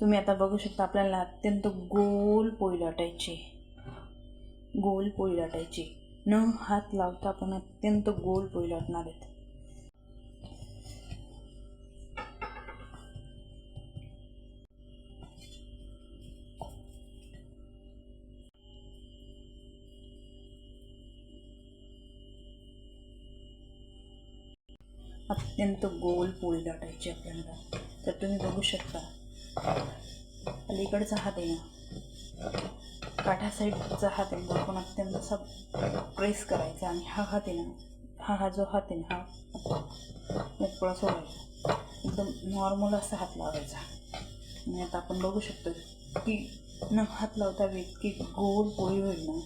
तुम्ही आता बघू शकता आपल्याला अत्यंत गोल पोळी लाटायची, गोल पोळी लाटायची, न हात लावता आपण अत्यंत गोल पोळी लाटणार आहेत. अत्यंत गोल पोळी लाटायची आपल्याला. तर तुम्ही बघू शकता अलीकडचा हात आहे ना, काठा साईडचा हात आहे आपण अत्यंत असा प्रेस करायचा आणि हा हात आहे ना, हा जो हात आहे ना, हा मोकळा सोडायचा, एकदम नॉर्मल असा हात लावायचा. आणि आता आपण बघू शकतो की न हात लावता इतकी गोल पोळी होईल ना,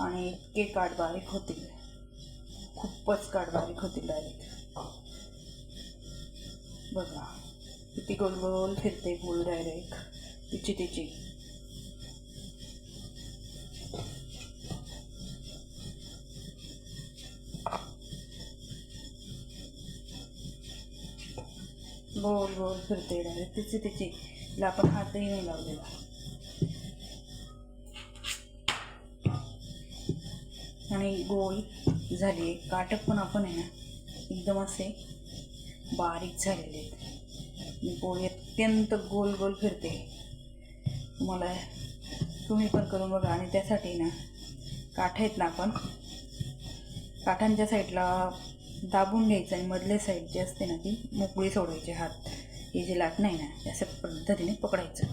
आणि इतके काठ बारीक होतील, खूपच काठ बारीक होतील डायरेक्ट. बघा किती गोल गोल फिरते पोळी डायरेक्ट तिची. गोल गोल फिरते डायरेक्ट तिची. तिला आपण हातही नाही लावलेला. आणि गोल झाली, काटक पण आपण आहे ना एकदम असे बारीक झालेले आहेत. पोळी अत्यंत गोल गोल फिरते. तुम्ही पण करून बघा. आणि त्यासाठी ना काठ आहेत ना, आपण काठांच्या साईडला दाबून घ्यायचं आणि मधले साईड जी असते ना ती मोकळी सोडायची. हात हे जे लाटणं आहे ना अशा पद्धतीने पकडायचं.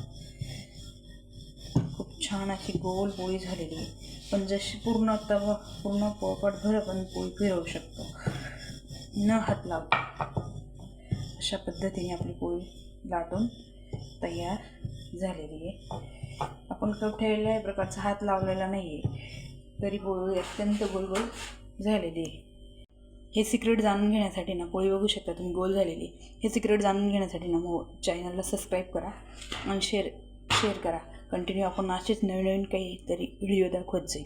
खूप छान अशी गोल पोळी झालेली आहे. पण जशी पूर्ण पोळपाटभर आपण पोळी फिरवू शकतो न हात लावता. अशा पद्धतीने आपली पोळी लाटून तयार झालेली आहे. आपण कुठल्याही प्रकारचा हात लावलेला नाही आहे, तरी पोळी अत्यंत गोल गोल झालेली आहे. हे सिक्रेट जाणून घेण्यासाठी ना, पोळी बघू शकता तुम्ही गोल झालेली. हे सिक्रेट जाणून घेण्यासाठी ना चॅनलला सबस्क्राईब करा आणि शेअर करा. कंटिन्यू आपण असेच नवीन काहीतरी व्हिडिओ दाखवत जाईल.